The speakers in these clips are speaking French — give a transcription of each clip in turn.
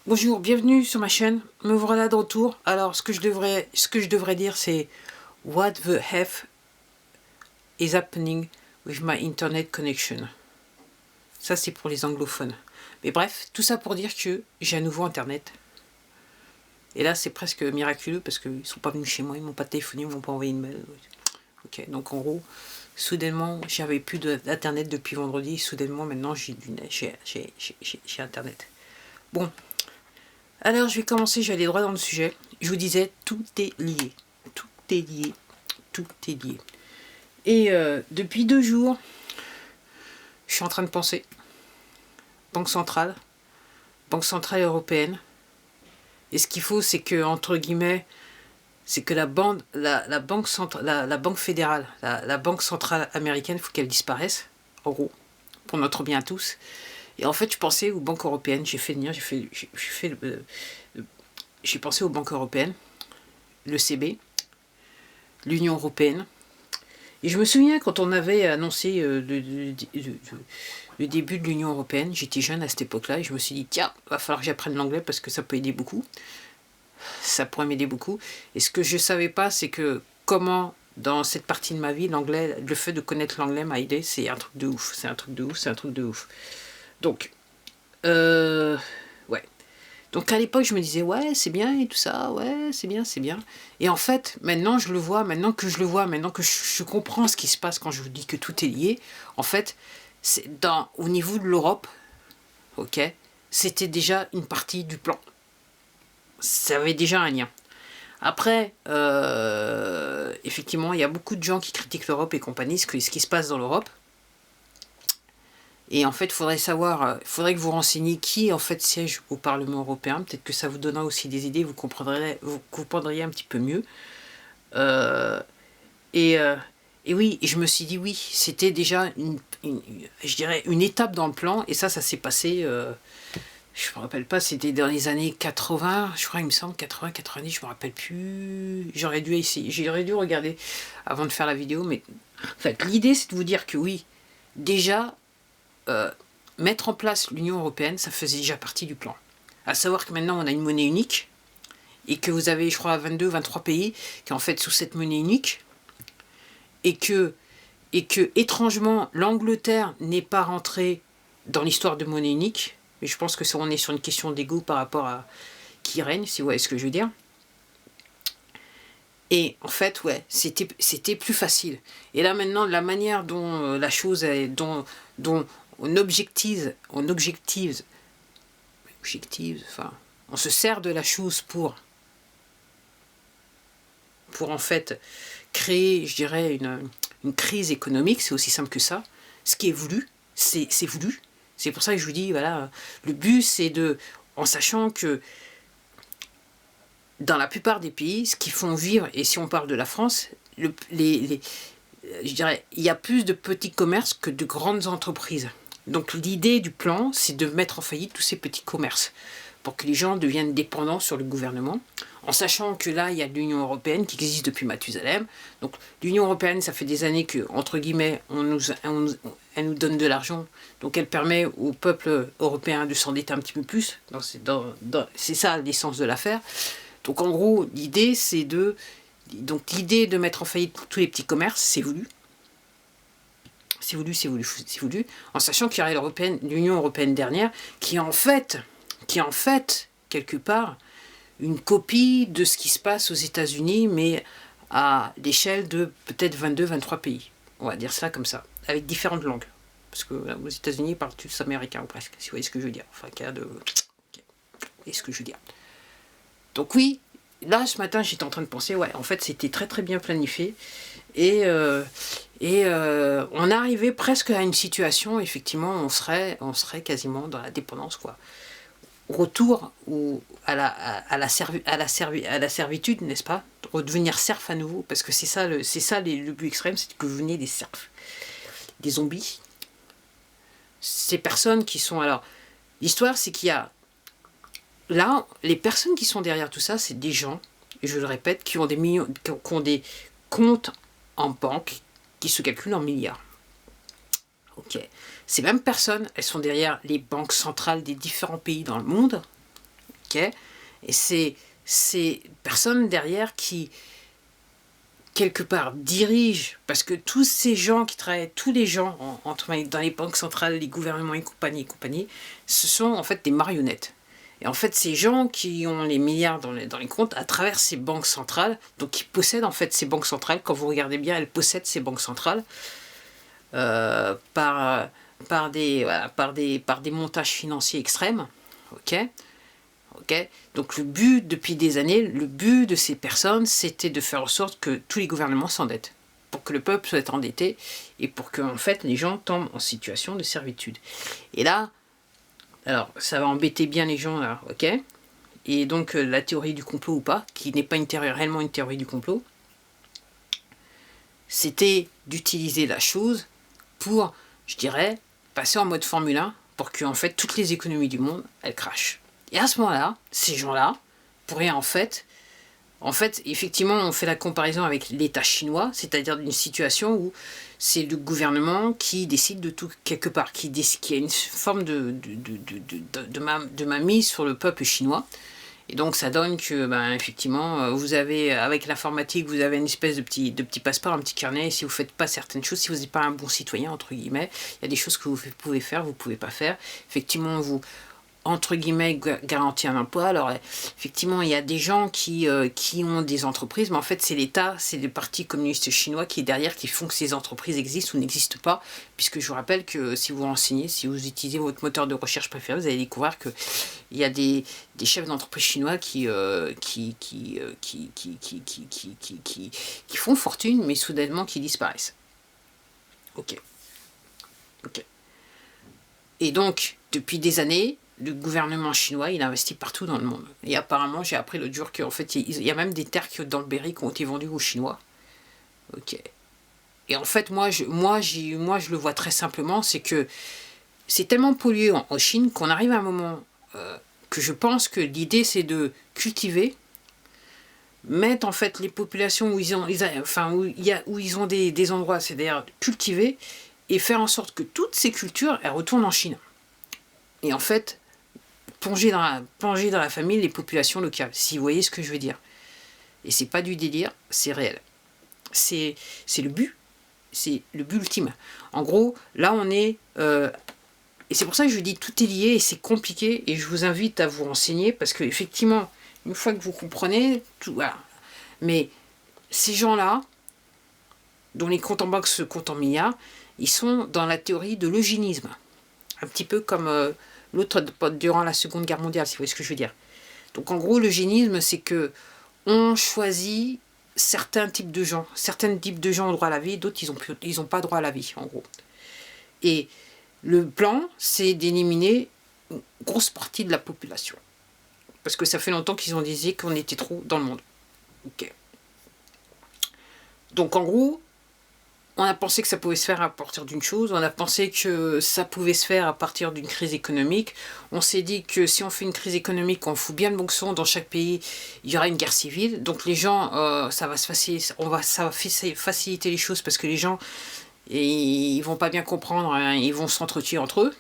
Bonjour, bienvenue sur ma chaîne, me voilà de retour. Alors ce que je devrais dire c'est What the F is happening with my internet connection. Ça c'est pour les anglophones. Mais bref, tout ça pour dire que j'ai un nouveau internet. Et là c'est presque miraculeux parce qu'ils sont pas venus chez moi, ils m'ont pas téléphoné, ils m'ont pas envoyé une mail. Ok, donc en gros, soudainement j'avais plus d'internet depuis vendredi, soudainement maintenant j'ai internet. Bon. Alors, je vais commencer, je vais aller droit dans le sujet. Je vous disais, tout est lié. Tout est lié. Tout est lié. Et depuis 2 jours, je suis en train de penser. Banque centrale européenne. Et ce qu'il faut, c'est que, entre guillemets, c'est que la banque fédérale, la banque centrale américaine, il faut qu'elle disparaisse, en gros, pour notre bien à tous. Et en fait, je pensais aux banques européennes, j'ai pensé aux banques européennes, l'ECB, l'Union européenne. Et je me souviens quand on avait annoncé le début de l'Union européenne, j'étais jeune à cette époque-là, et je me suis dit, tiens, va falloir que j'apprenne l'anglais parce que ça peut aider beaucoup. Ça pourrait m'aider beaucoup. Et ce que je ne savais pas, c'est que comment, dans cette partie de ma vie, l'anglais, le fait de connaître l'anglais m'a aidé, c'est un truc de ouf. C'est un truc de ouf, c'est un truc de ouf. Donc, ouais. Donc à l'époque, je me disais, ouais, c'est bien et tout ça, ouais, c'est bien, c'est bien. Et en fait, maintenant je le vois, maintenant que je comprends ce qui se passe quand je vous dis que tout est lié, en fait, c'est au niveau de l'Europe, ok, c'était déjà une partie du plan. Ça avait déjà un lien. Après, effectivement, il y a beaucoup de gens qui critiquent l'Europe et compagnie, ce qui se passe dans l'Europe. Et en fait, il faudrait savoir, faudrait que vous renseigniez qui en fait siège au Parlement européen. Peut-être que ça vous donnera aussi des idées, vous comprendriez un petit peu mieux. Et oui, je me suis dit oui, c'était déjà je dirais une étape dans le plan. Et ça s'est passé, je me rappelle pas, c'était dans les années 80, je crois, il me semble, 80, 90, je me rappelle plus. J'aurais dû regarder avant de faire la vidéo. Mais en fait, l'idée, c'est de vous dire que oui, déjà, mettre en place l'Union européenne, ça faisait déjà partie du plan. À savoir que maintenant, on a une monnaie unique et que vous avez, je crois, 22, 23 pays qui en fait sous cette monnaie unique et que étrangement, l'Angleterre n'est pas rentrée dans l'histoire de monnaie unique. Mais je pense que ça, on est sur une question d'ego par rapport à qui règne, si vous voyez ce que je veux dire. Et en fait, ouais, c'était plus facile. Et là maintenant, la manière dont la chose est, dont on objective, enfin, on se sert de la chose pour en fait créer, je dirais, une crise économique, c'est aussi simple que ça. Ce qui est voulu, c'est voulu. C'est pour ça que je vous dis, voilà, le but c'est en sachant que dans la plupart des pays, ce qu'ils font vivre, et si on parle de la France, je dirais, il y a plus de petits commerces que de grandes entreprises. Donc l'idée du plan, c'est de mettre en faillite tous ces petits commerces pour que les gens deviennent dépendants sur le gouvernement, en sachant que là, il y a l'Union européenne qui existe depuis Mathusalem. Donc l'Union européenne, ça fait des années que, entre guillemets, elle nous donne de l'argent, donc elle permet au peuple européen de s'endetter un petit peu plus. C'est ça l'essence de l'affaire. Donc en gros, l'idée, c'est de mettre en faillite tous les petits commerces, c'est voulu. C'est voulu, en sachant qu'il y aurait l'Union européenne dernière, qui est en fait, quelque part, une copie de ce qui se passe aux États-Unis, mais à l'échelle de peut-être 22, 23 pays. On va dire ça comme ça, avec différentes langues. Parce que là, aux États-Unis, ils parlent tous américains, ou presque, si vous voyez ce que je veux dire. Enfin, vous voyez ce que je veux dire. Donc oui, là, ce matin, j'étais en train de penser, ouais, en fait, c'était très très bien planifié. Et on arrivait presque à une situation, effectivement, on serait quasiment dans la dépendance, quoi. Retour à la servitude, n'est-ce pas? Redevenir serf à nouveau, parce que c'est ça le but extrême, c'est que vous veniez des serfs, des zombies. Ces personnes qui sont... Alors, l'histoire, c'est qu'il y a... Là, les personnes qui sont derrière tout ça, c'est des gens, et je le répète, qui ont des comptes en banque qui se calculent en milliards. Ok. Ces mêmes personnes, elles sont derrière les banques centrales des différents pays dans le monde, ok? Et c'est ces personnes derrière qui, quelque part, dirigent, parce que tous ces gens qui travaillent, tous les gens dans les banques centrales, les gouvernements et compagnie, ce sont en fait des marionnettes. Et en fait, ces gens qui ont les milliards dans les comptes à travers ces banques centrales, donc qui possèdent en fait ces banques centrales, quand vous regardez bien, elles possèdent ces banques centrales par des montages financiers extrêmes, ok? Donc le but, depuis des années, le but de ces personnes, c'était de faire en sorte que tous les gouvernements s'endettent, pour que le peuple soit endetté, et pour que en fait, les gens tombent en situation de servitude. Et là, alors, ça va embêter bien les gens, là, ok? Et donc, la théorie du complot ou pas, qui n'est pas réellement une théorie du complot, c'était d'utiliser la chose pour, je dirais, passer en mode Formule 1, pour que, en fait, toutes les économies du monde, elles crachent. Et à ce moment-là, ces gens-là pourraient, en fait, effectivement, on fait la comparaison avec l'État chinois, c'est-à-dire d'une situation où c'est le gouvernement qui décide de tout quelque part, qui a une forme de mainmise sur le peuple chinois. Et donc ça donne que, effectivement, vous avez, avec l'informatique, vous avez une espèce de petit passeport, un petit carnet, et si vous ne faites pas certaines choses, si vous n'êtes pas un bon citoyen, entre guillemets, il y a des choses que vous pouvez faire, vous ne pouvez pas faire. Effectivement, vous entre guillemets, garantir un emploi. Alors, effectivement, il y a des gens qui ont des entreprises, mais en fait, c'est l'État, c'est le Parti communiste chinois qui est derrière, qui font que ces entreprises existent ou n'existent pas, puisque je vous rappelle que si vous renseignez, si vous utilisez votre moteur de recherche préféré, vous allez découvrir qu'il y a des chefs d'entreprise chinois qui font fortune, mais soudainement qui disparaissent. Ok. Et donc, depuis des années, le gouvernement chinois, il investit partout dans le monde. Et apparemment, j'ai appris l'autre jour qu'en fait, il y a même des terres dans le Berry qui ont été vendues aux Chinois. Ok. Et en fait, moi, je le vois très simplement, c'est que c'est tellement pollué en Chine qu'on arrive à un moment que je pense que l'idée, c'est de cultiver, mettre en fait les populations où ils ont des endroits, c'est-à-dire cultiver, et faire en sorte que toutes ces cultures, elles retournent en Chine. Et en fait, plonger dans la famille les populations locales, si vous voyez ce que je veux dire. Et c'est pas du délire, c'est réel. C'est le but. C'est le but ultime. En gros, là on est... et c'est pour ça que je dis tout est lié et c'est compliqué. Et je vous invite à vous renseigner parce que effectivement, une fois que vous comprenez, tout voilà. Mais ces gens-là, dont les comptes en banque se comptent en milliards, ils sont dans la théorie de l'eugénisme. Un petit peu comme l'autre durant la Seconde Guerre mondiale, si vous voyez ce que je veux dire. Donc en gros, l'eugénisme, c'est que on choisit certains types de gens. Certains types de gens ont droit à la vie, d'autres, ils ont pas droit à la vie, en gros. Et le plan, c'est d'éliminer une grosse partie de la population. Parce que ça fait longtemps qu'ils ont dit qu'on était trop dans le monde. Ok. Donc en gros, on a pensé que ça pouvait se faire à partir d'une chose, on a pensé que ça pouvait se faire à partir d'une crise économique. On s'est dit que si on fait une crise économique, on fout bien le bon son dans chaque pays, il y aura une guerre civile. Donc les gens, ça va faciliter les choses parce que les gens, ils vont pas bien comprendre, hein, ils vont s'entretuer entre eux.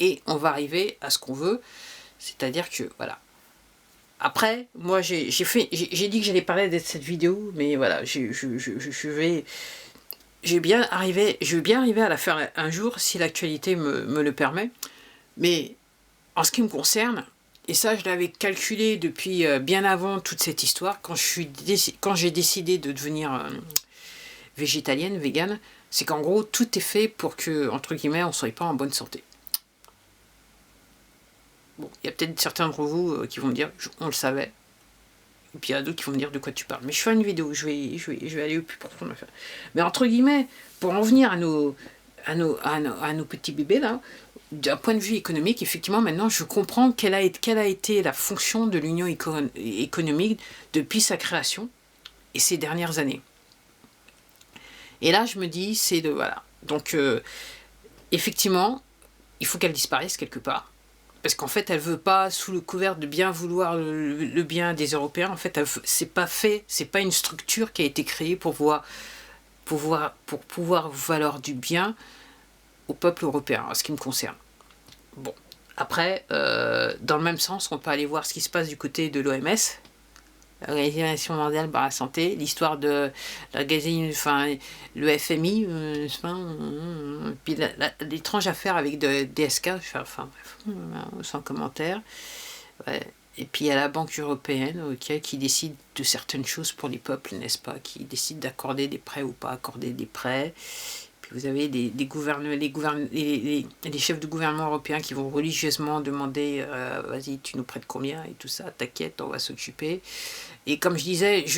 Et on va arriver à ce qu'on veut, c'est-à-dire que, voilà. Après, moi, j'ai dit que j'allais parler de cette vidéo, mais voilà, je vais bien arriver à la faire un jour, si l'actualité me le permet. Mais en ce qui me concerne, et ça, je l'avais calculé depuis bien avant toute cette histoire, quand j'ai décidé de devenir végétalienne, végane, c'est qu'en gros, tout est fait pour que, entre guillemets, on ne soit pas en bonne santé. Bon, il y a peut-être certains d'entre vous qui vont me dire, on le savait. Et puis il y a d'autres qui vont me dire de quoi tu parles. Mais je fais une vidéo, je vais aller au plus profond. Mais entre guillemets, pour en venir à nos petits bébés là, d'un point de vue économique, effectivement, maintenant je comprends quelle a été la fonction de l'Union économique depuis sa création et ces dernières années. Et là, je me dis, voilà. Donc, effectivement, il faut qu'elle disparaisse quelque part. Parce qu'en fait, elle veut pas, sous le couvert de bien vouloir le bien des Européens, en fait, c'est pas une structure qui a été créée pour pouvoir valoir du bien au peuple européen, en ce qui me concerne. Bon, Après, dans le même sens, on peut aller voir ce qui se passe du côté de l'OMS, l'Organisation mondiale pour la santé, l'histoire de enfin, le FMI, puis l'étrange affaire avec DSK, enfin, sans commentaire. Ouais. Et puis il y a la Banque européenne, okay, qui décide de certaines choses pour les peuples, n'est-ce pas, qui décide d'accorder des prêts ou pas accorder des prêts. Puis vous avez les chefs de gouvernement européens qui vont religieusement demander vas-y, tu nous prêtes combien et tout ça, t'inquiète, on va s'occuper. Et comme je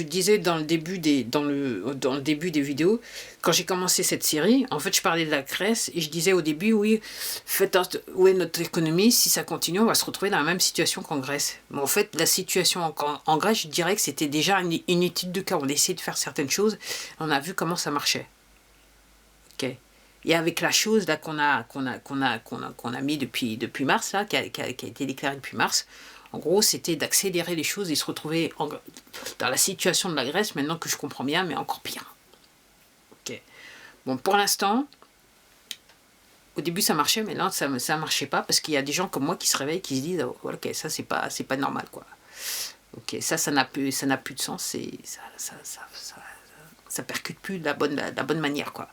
disais dans le début des vidéos, quand j'ai commencé cette série, en fait, je parlais de la Grèce et je disais au début, oui, où est notre économie? Si ça continue, on va se retrouver dans la même situation qu'en Grèce. Mais en fait, la situation en Grèce, je dirais que c'était déjà une étude de cas. On a essayé de faire certaines choses, on a vu comment ça marchait. Ok. Et avec la chose là qu'on a mis depuis mars, là, qui a été déclarée depuis mars, en gros, c'était d'accélérer les choses et se retrouver dans la situation de la Grèce, maintenant que je comprends bien, mais encore pire. Ok. Bon, pour l'instant, au début ça marchait, mais là ça marchait pas parce qu'il y a des gens comme moi qui se réveillent, qui se disent oh, ok, ça c'est pas normal quoi. Ok, ça n'a plus de sens, et ça percute plus de la bonne manière quoi.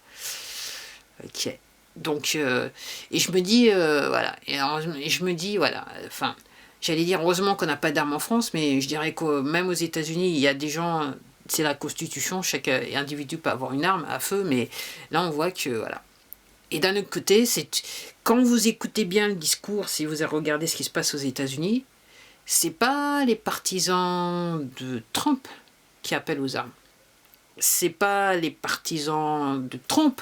Ok. Donc et je me dis voilà, et je me dis voilà, enfin. J'allais dire, heureusement qu'on n'a pas d'armes en France, mais je dirais que même aux États-Unis, il y a des gens, c'est la Constitution, chaque individu peut avoir une arme à feu, mais là on voit que, voilà. Et d'un autre côté, quand vous écoutez bien le discours, si vous regardez ce qui se passe aux États-Unis, c'est pas les partisans de Trump qui appellent aux armes. C'est pas les partisans de Trump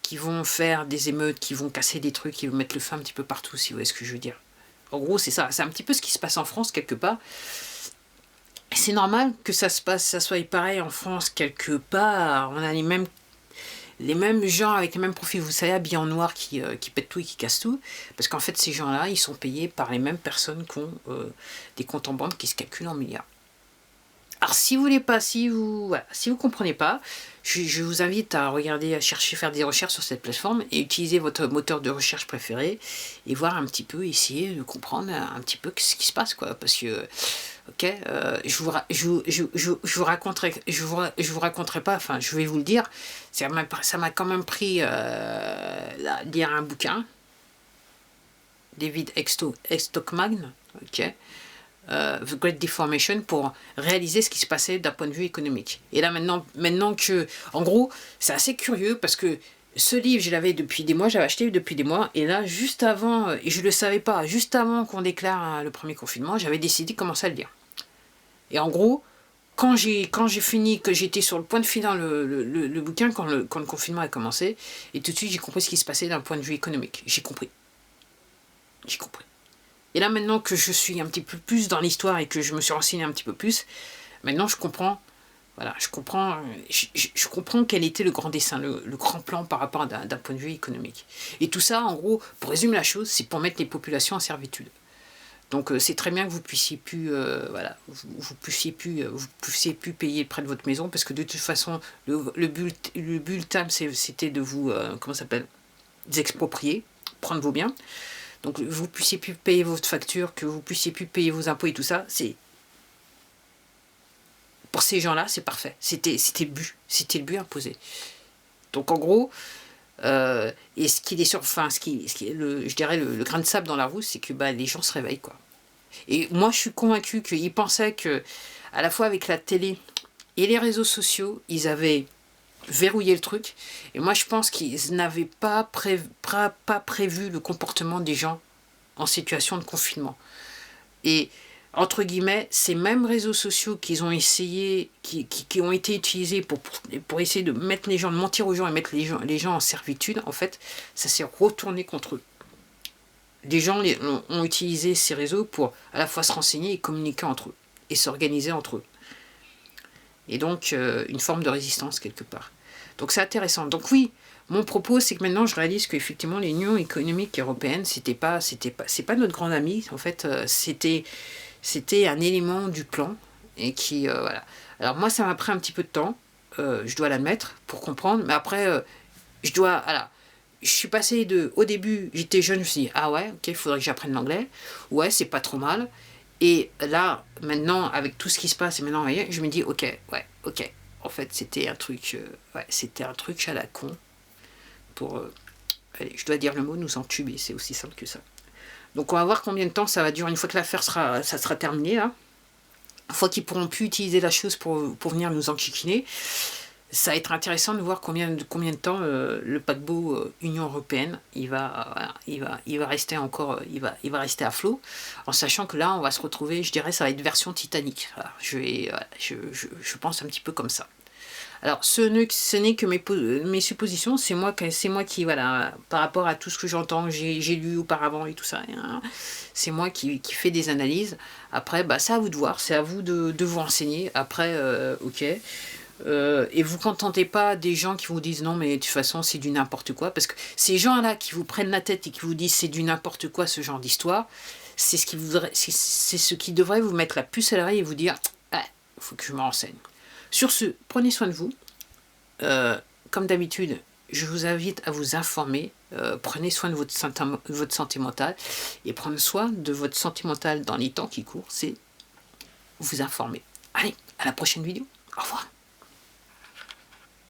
qui vont faire des émeutes, qui vont casser des trucs, qui vont mettre le feu un petit peu partout, si vous voyez ce que je veux dire. En gros, c'est ça. C'est un petit peu ce qui se passe en France, quelque part. Et c'est normal que ça soit pareil en France, quelque part. On a les mêmes gens avec les mêmes profils, vous savez, habillés en noir, qui pètent tout et qui cassent tout. Parce qu'en fait, ces gens-là, ils sont payés par les mêmes personnes qui ont des comptes en banque qui se calculent en milliards. Alors, si vous voulez pas, si vous comprenez pas, je vous invite à regarder, à chercher, faire des recherches sur cette plateforme et utiliser votre moteur de recherche préféré et voir un petit peu, essayer de comprendre un petit peu ce qui se passe, quoi. Parce que, ok, je vous raconterai pas, enfin, je vais vous le dire, ça m'a quand même pris lire un bouquin, David Stockman, ok. The Great Deformation, pour réaliser ce qui se passait d'un point de vue économique. Et là maintenant que, en gros, c'est assez curieux parce que ce livre, je l'avais depuis des mois, j'avais acheté depuis des mois, et là, juste avant, et je le savais pas, juste avant qu'on déclare le premier confinement, j'avais décidé de commencer à le lire. Et en gros, quand j'ai fini, que j'étais sur le point de finir le bouquin, quand le confinement a commencé, et tout de suite j'ai compris ce qui se passait d'un point de vue économique. J'ai compris. Et là, maintenant que je suis un petit peu plus dans l'histoire et que je me suis renseigné un petit peu plus, maintenant je comprends, voilà, je comprends quel était le grand dessin, le grand plan par rapport d'un point de vue économique. Et tout ça, en gros, pour résumer la chose, c'est pour mettre les populations en servitude. Donc c'est très bien que vous puissiez plus, voilà, vous puissiez plus payer près de votre maison, parce que de toute façon, le bulletin, c'était de vous, comment ça s'appelle, exproprier, prendre vos biens. Donc vous puissiez plus payer votre facture, que vous puissiez plus payer vos impôts et tout ça, c'est, pour ces gens-là, c'est parfait. C'était le but imposé. Donc en gros, et ce qui est sur, enfin, ce qui est je dirais le grain de sable dans la roue, c'est que les gens se réveillent, quoi. Et moi, je suis convaincu qu'ils pensaient que, à la fois avec la télé et les réseaux sociaux, ils avaient verrouillé le truc. Et moi, je pense qu'ils n'avaient pas prévu le comportement des gens en situation de confinement. Et entre guillemets, ces mêmes réseaux sociaux qu'ils ont essayé, qui ont été utilisés pour essayer de mettre les gens, de mentir aux gens et mettre les gens en servitude, en fait, ça s'est retourné contre eux. Les gens ont utilisé ces réseaux pour à la fois se renseigner et communiquer entre eux, et s'organiser entre eux. Et donc, une forme de résistance quelque part. Donc c'est intéressant. Donc oui, mon propos, c'est que maintenant je réalise qu'effectivement l'Union économique européenne, c'est pas notre grande amie. En fait, c'était un élément du plan, et qui, voilà. Alors moi, ça m'a pris un petit peu de temps, je dois l'admettre, pour comprendre. Mais après, voilà, je suis passée au début, j'étais jeune, je me suis dit, ah ouais, ok, il faudrait que j'apprenne l'anglais. Ouais, c'est pas trop mal. Et là, maintenant, avec tout ce qui se passe, et maintenant, vous voyez, je me dis, ok, ouais, ok. En fait, c'était un truc, ouais, c'était un truc à la con pour, allez, je dois dire le mot, nous entuber, c'est aussi simple que ça. Donc on va voir combien de temps ça va durer une fois que l'affaire sera terminée, là. Une fois qu'ils pourront plus utiliser la chose pour venir nous enquiquiner, ça va être intéressant de voir combien de temps le paquebot Union Européenne il va rester encore, il va rester à flot, en sachant que là on va se retrouver, je dirais, ça va être version Titanic. Voilà, je pense un petit peu comme ça. Alors, ce n'est que mes suppositions, c'est moi qui, voilà, par rapport à tout ce que j'entends, j'ai lu auparavant et tout ça, hein, c'est moi qui fais des analyses. Après, bah, c'est à vous de voir, c'est à vous de vous renseigner. Après, ok. Et vous contentez pas des gens qui vous disent non, mais de toute façon, c'est du n'importe quoi. Parce que ces gens-là qui vous prennent la tête et qui vous disent c'est du n'importe quoi, ce genre d'histoire, c'est ce qui devrait vous mettre la puce à l'oreille et vous dire il faut que je me renseigne. Sur ce, prenez soin de vous. Comme d'habitude, je vous invite à vous informer. Prenez soin de votre santé mentale. Et prendre soin de votre santé mentale dans les temps qui courent, c'est vous informer. Allez, à la prochaine vidéo. Au revoir.